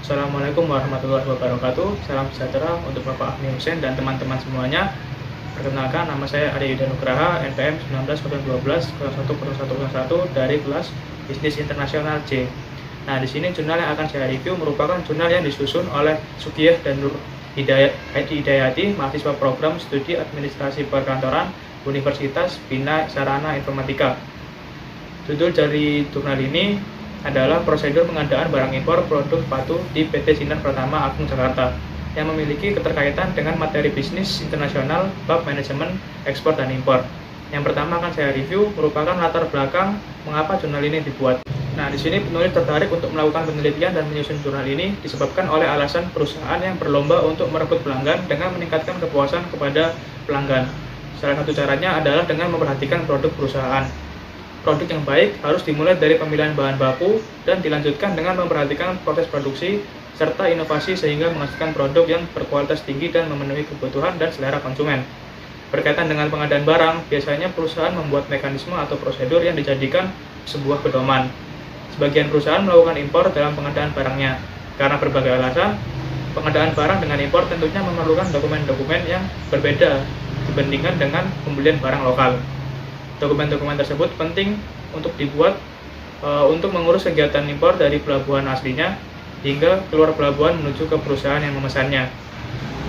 Assalamualaikum warahmatullahi wabarakatuh. Salam sejahtera untuk Bapak Ahmi Hussein dan teman-teman semuanya. Perkenalkan, nama saya Arya Yuda Nugraha, NPM 19/12/01/01 dari kelas Bisnis Internasional C. Nah, di sini jurnal yang akan saya review merupakan jurnal yang disusun oleh Sugiyah dan Nur Hidayati, mahasiswa program studi administrasi perkantoran Universitas Bina Sarana Informatika. Judul dari jurnal ini adalah prosedur pengadaan barang impor produk sepatu di PT Sinar Pratama Agung Jakarta yang memiliki keterkaitan dengan materi bisnis internasional bab manajemen ekspor dan impor. Yang pertama akan saya review merupakan latar belakang mengapa jurnal ini dibuat. Nah, di sini penulis tertarik untuk melakukan penelitian dan menyusun jurnal ini disebabkan oleh alasan perusahaan yang berlomba untuk merebut pelanggan dengan meningkatkan kepuasan kepada pelanggan. Salah satu caranya adalah dengan memperhatikan produk perusahaan. Produk yang baik harus dimulai dari pemilihan bahan baku dan dilanjutkan dengan memperhatikan proses produksi serta inovasi sehingga menghasilkan produk yang berkualitas tinggi dan memenuhi kebutuhan dan selera konsumen. Berkaitan dengan pengadaan barang, biasanya perusahaan membuat mekanisme atau prosedur yang dijadikan sebuah pedoman. Sebagian perusahaan melakukan impor dalam pengadaan barangnya. Karena berbagai alasan, pengadaan barang dengan impor tentunya memerlukan dokumen-dokumen yang berbeda dibandingkan dengan pembelian barang lokal. Dokumen-dokumen tersebut penting untuk dibuat untuk mengurus kegiatan impor dari pelabuhan aslinya hingga keluar pelabuhan menuju ke perusahaan yang memesannya.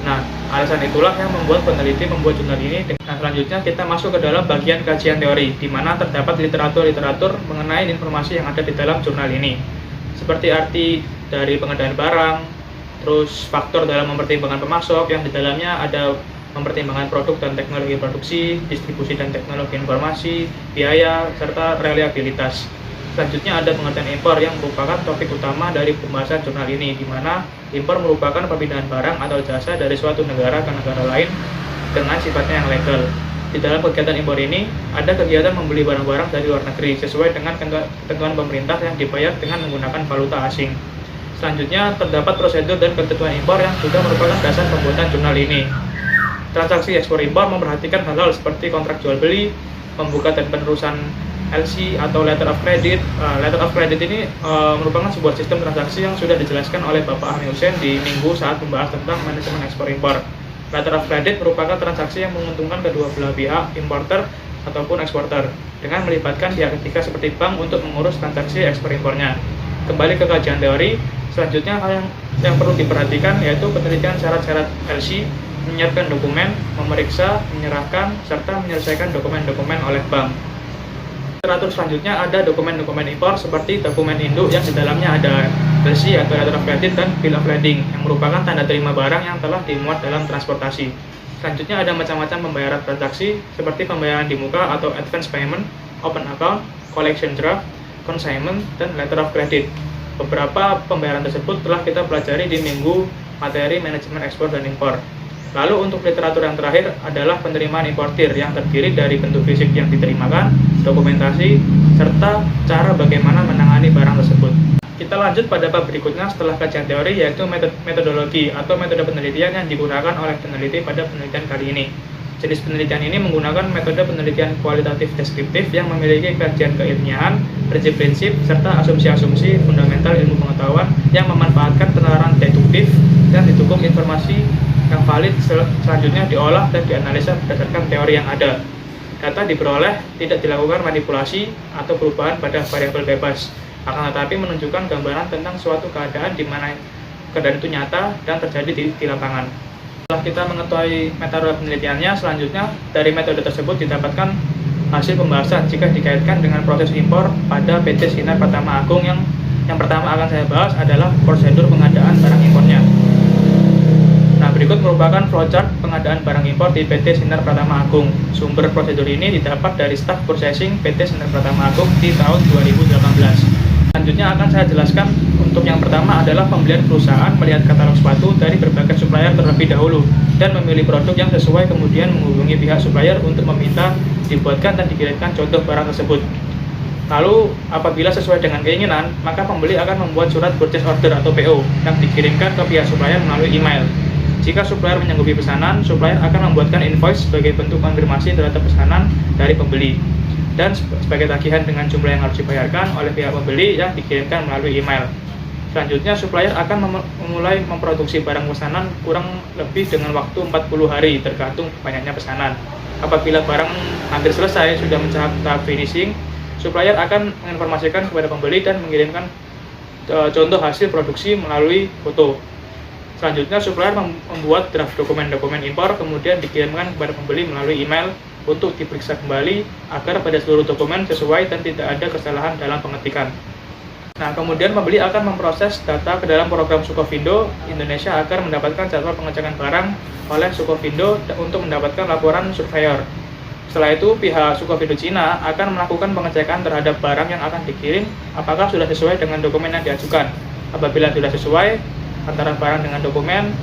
Nah, alasan itulah yang membuat peneliti membuat jurnal ini. Nah, selanjutnya kita masuk ke dalam bagian kajian teori, di mana terdapat literatur-literatur mengenai informasi yang ada di dalam jurnal ini. Seperti arti dari pengadaan barang, terus faktor dalam mempertimbangkan pemasok yang di dalamnya ada mempertimbangkan produk dan teknologi produksi, distribusi dan teknologi informasi, biaya, serta reliabilitas. Selanjutnya ada pengertian impor yang merupakan topik utama dari pembahasan jurnal ini, di mana impor merupakan pemindahan barang atau jasa dari suatu negara ke negara lain dengan sifatnya yang legal. Di dalam kegiatan impor ini, ada kegiatan membeli barang-barang dari luar negeri sesuai dengan ketentuan pemerintah yang dibayar dengan menggunakan valuta asing. Selanjutnya, terdapat prosedur dan ketentuan impor yang juga merupakan dasar pembuatan jurnal ini. Transaksi ekspor impor memperhatikan hal-hal seperti kontrak jual beli, membuka dan penerusan LC atau letter of credit. Letter of credit ini merupakan sebuah sistem transaksi yang sudah dijelaskan oleh Bapak Ahmi Hussein di minggu saat membahas tentang manajemen ekspor impor. Letter of credit merupakan transaksi yang menguntungkan kedua belah pihak, importer ataupun eksporter, dengan melibatkan pihak ketiga seperti bank untuk mengurus transaksi ekspor impornya. Kembali ke kajian teori, selanjutnya hal yang perlu diperhatikan yaitu penelitian syarat-syarat LC, menyiapkan dokumen, memeriksa, menyerahkan, serta menyelesaikan dokumen-dokumen oleh bank. Literatur selanjutnya ada dokumen-dokumen impor seperti dokumen induk yang di dalamnya ada LC atau letter of credit dan bill of lading yang merupakan tanda terima barang yang telah dimuat dalam transportasi. Selanjutnya ada macam-macam pembayaran transaksi seperti pembayaran di muka atau advance payment, open account, collection draft, consignment, dan letter of credit. Beberapa pembayaran tersebut telah kita pelajari di minggu materi manajemen ekspor dan impor. Lalu untuk literatur yang terakhir adalah penerimaan importir yang terdiri dari bentuk fisik yang diterimakan, dokumentasi, serta cara bagaimana menangani barang tersebut. Kita lanjut pada bab berikutnya setelah kajian teori, yaitu metodologi atau metode penelitian yang digunakan oleh peneliti pada penelitian kali ini. Jenis penelitian ini menggunakan metode penelitian kualitatif deskriptif yang memiliki kajian keilmiahan, prinsip-prinsip, serta asumsi-asumsi fundamental ilmu pengetahuan yang memanfaatkan penalaran deduktif dan didukung informasi yang valid selanjutnya diolah dan dianalisa berdasarkan teori yang ada. Data diperoleh tidak dilakukan manipulasi atau perubahan pada variabel bebas, akan tetapi menunjukkan gambaran tentang suatu keadaan di mana keadaan itu nyata dan terjadi di lapangan. Setelah kita mengetahui metode penelitiannya, selanjutnya dari metode tersebut didapatkan hasil pembahasan jika dikaitkan dengan proses impor pada PT Sinar Pratama Agung. Yang pertama akan saya bahas adalah prosedur pengadaan barang impornya. Nah, berikut merupakan flowchart pengadaan barang impor di PT Sinar Pratama Agung. Sumber prosedur ini didapat dari staf processing PT Sinar Pratama Agung di tahun 2018. Selanjutnya akan saya jelaskan. Untuk yang pertama adalah pembelian perusahaan melihat katalog sepatu dari berbagai supplier terlebih dahulu dan memilih produk yang sesuai, kemudian menghubungi pihak supplier untuk meminta dibuatkan dan dikirimkan contoh barang tersebut. Lalu apabila sesuai dengan keinginan, maka pembeli akan membuat surat purchase order atau PO yang dikirimkan ke pihak supplier melalui email. Jika supplier menyanggupi pesanan, supplier akan membuatkan invoice sebagai bentuk konfirmasi terhadap pesanan dari pembeli dan sebagai tagihan dengan jumlah yang harus dibayarkan oleh pihak pembeli yang dikirimkan melalui email. Selanjutnya, supplier akan memulai memproduksi barang pesanan kurang lebih dengan waktu 40 hari tergantung banyaknya pesanan. Apabila barang hampir selesai, sudah mencapai tahap finishing, supplier akan menginformasikan kepada pembeli dan mengirimkan contoh hasil produksi melalui foto. Selanjutnya, supplier membuat draft dokumen-dokumen impor, kemudian dikirimkan kepada pembeli melalui email untuk diperiksa kembali agar pada seluruh dokumen sesuai dan tidak ada kesalahan dalam pengetikan. Nah, kemudian pembeli akan memproses data ke dalam program Sukovindo Indonesia agar mendapatkan jadwal pengecekan barang oleh Sukovindo untuk mendapatkan laporan surveyor. Setelah itu, pihak Sukovindo Cina akan melakukan pengecekan terhadap barang yang akan dikirim apakah sudah sesuai dengan dokumen yang diajukan. Apabila sudah sesuai antara barang dengan dokumen,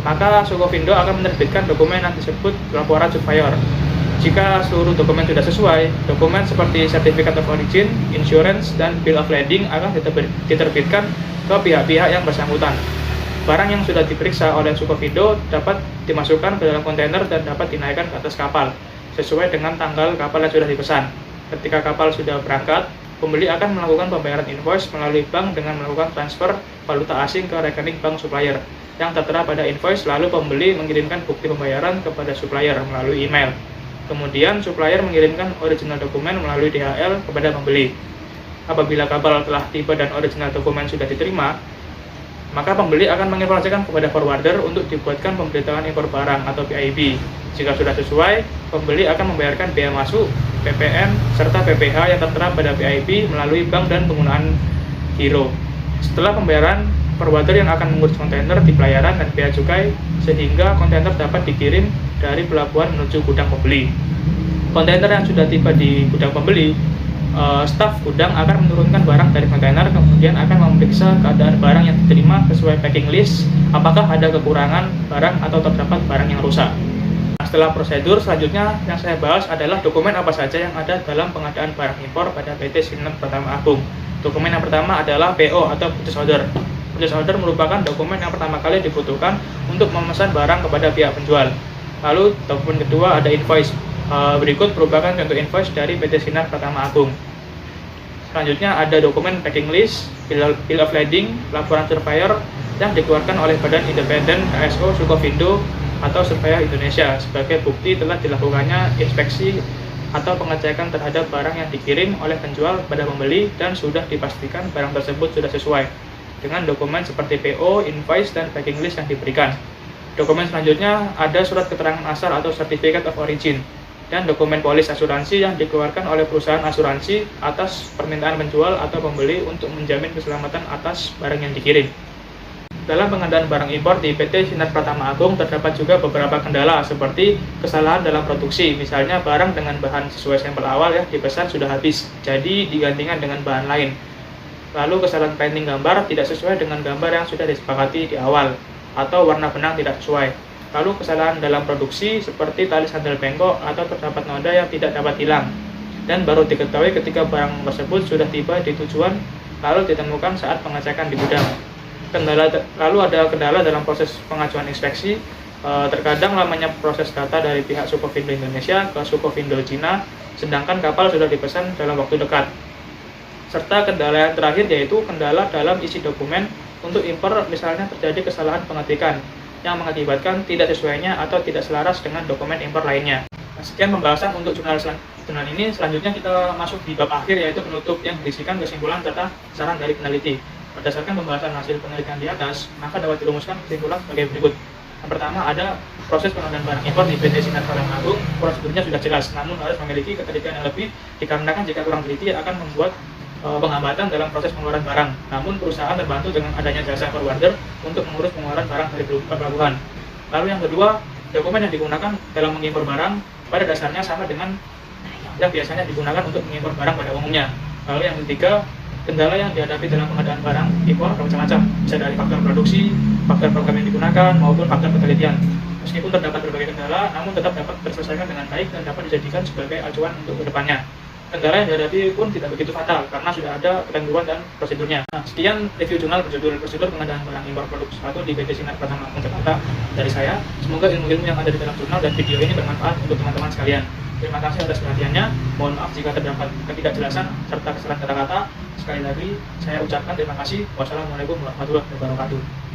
maka Sukovindo akan menerbitkan dokumen yang disebut laporan surveyor. Jika seluruh dokumen sudah sesuai, dokumen seperti Certificate of Origin, Insurance, dan Bill of Lading akan diterbitkan ke pihak-pihak yang bersangkutan. Barang yang sudah diperiksa oleh Sukovindo dapat dimasukkan ke dalam kontainer dan dapat dinaikkan ke atas kapal, sesuai dengan tanggal kapal yang sudah dipesan. Ketika kapal sudah berangkat, pembeli akan melakukan pembayaran invoice melalui bank dengan melakukan transfer valuta asing ke rekening bank supplier yang tertera pada invoice, lalu pembeli mengirimkan bukti pembayaran kepada supplier melalui email. Kemudian, supplier mengirimkan original dokumen melalui DHL kepada pembeli. Apabila kapal telah tiba dan original dokumen sudah diterima, maka pembeli akan menginformasikan kepada forwarder untuk dibuatkan pemberitahuan impor barang atau PIB. Jika sudah sesuai, pembeli akan membayarkan biaya masuk, PPN, serta PPh yang tertera pada PIB melalui bank dan penggunaan giro. Setelah pembayaran, forwarder yang akan mengurus kontainer di pelayaran dan bea cukai sehingga kontainer dapat dikirim dari pelabuhan menuju gudang pembeli. Kontainer yang sudah tiba di gudang pembeli, staf gudang akan menurunkan barang dari kontainer, kemudian akan memeriksa keadaan barang yang diterima sesuai packing list, apakah ada kekurangan barang atau terdapat barang yang rusak. Setelah prosedur, selanjutnya yang saya bahas adalah dokumen apa saja yang ada dalam pengadaan barang impor pada PT Sinar Pratama Agung. Dokumen yang pertama adalah PO atau Purchase Order. Purchase Order merupakan dokumen yang pertama kali dibutuhkan untuk memesan barang kepada pihak penjual. Lalu dokumen kedua ada invoice. Berikut merupakan contoh invoice dari PT Sinar Pratama Agung. Selanjutnya ada dokumen packing list, bill of lading, laporan surveyor yang dikeluarkan oleh Badan Independen KSO Sukovindo atau Surveyor Indonesia sebagai bukti telah dilakukannya inspeksi atau pengecekan terhadap barang yang dikirim oleh penjual pada pembeli dan sudah dipastikan barang tersebut sudah sesuai dengan dokumen seperti PO, invoice, dan packing list yang diberikan. Dokumen selanjutnya ada surat keterangan asal atau Certificate of Origin dan dokumen polis asuransi yang dikeluarkan oleh perusahaan asuransi atas permintaan penjual atau pembeli untuk menjamin keselamatan atas barang yang dikirim. Dalam pengadaan barang impor di PT Sinar Pratama Agung terdapat juga beberapa kendala seperti kesalahan dalam produksi, misalnya barang dengan bahan sesuai sampel awal yang dipesan sudah habis, jadi digantikan dengan bahan lain. Lalu kesalahan printing gambar tidak sesuai dengan gambar yang sudah disepakati di awal, atau warna benang tidak sesuai. Lalu kesalahan dalam produksi seperti tali sandal bengkok atau terdapat noda yang tidak dapat hilang, dan baru diketahui ketika barang tersebut sudah tiba di tujuan, lalu ditemukan saat pengecekan di gudang. Lalu ada kendala dalam proses pengajuan inspeksi, terkadang lamanya proses data dari pihak Sukovindo Indonesia ke Sukovindo Cina, sedangkan kapal sudah dipesan dalam waktu dekat. Serta kendala yang terakhir yaitu kendala dalam isi dokumen untuk impor, misalnya terjadi kesalahan pengetikan yang mengakibatkan tidak sesuainya atau tidak selaras dengan dokumen impor lainnya. Sekian pembahasan untuk jurnal ini. Selanjutnya kita masuk di bab akhir yaitu penutup yang berisikan kesimpulan serta saran dari peneliti. Berdasarkan pembahasan hasil penelitian di atas, maka dapat dirumuskan kesimpulan sebagai berikut. Yang pertama ada proses pengadaan barang impor di PT Sinar Pratama Agung. Prosedurnya sudah jelas, namun harus memiliki ketelitian yang lebih dikarenakan jika kurang teliti akan membuat penghambatan dalam proses pengeluaran barang. Namun perusahaan terbantu dengan adanya jasa forwarder untuk mengurus pengeluaran barang dari pelabuhan. Lalu yang kedua, dokumen yang digunakan dalam mengimpor barang pada dasarnya sama dengan yang biasanya digunakan untuk mengimpor barang pada umumnya. Lalu yang ketiga, kendala yang dihadapi dalam pengadaan barang impor bermacam-macam, bisa dari faktor produksi, faktor program yang digunakan, maupun faktor penelitian. Meskipun terdapat berbagai kendala, namun tetap dapat terselesaikan dengan baik dan dapat dijadikan sebagai acuan untuk kedepannya. Kendala yang dihadapi pun tidak begitu fatal karena sudah ada ketentuan dan prosedurnya. Nah, sekian review jurnal prosedur pengadaan barang impor produk sepatu di PT Sinar Pratama Agung Jakarta dari saya. Semoga ilmu-ilmu yang ada di dalam jurnal dan video ini bermanfaat untuk teman-teman sekalian. Terima kasih atas perhatiannya. Mohon maaf jika terdapat ketidakjelasan serta kesalahan kata-kata. Sekali lagi, saya ucapkan terima kasih. Wassalamualaikum warahmatullahi wabarakatuh.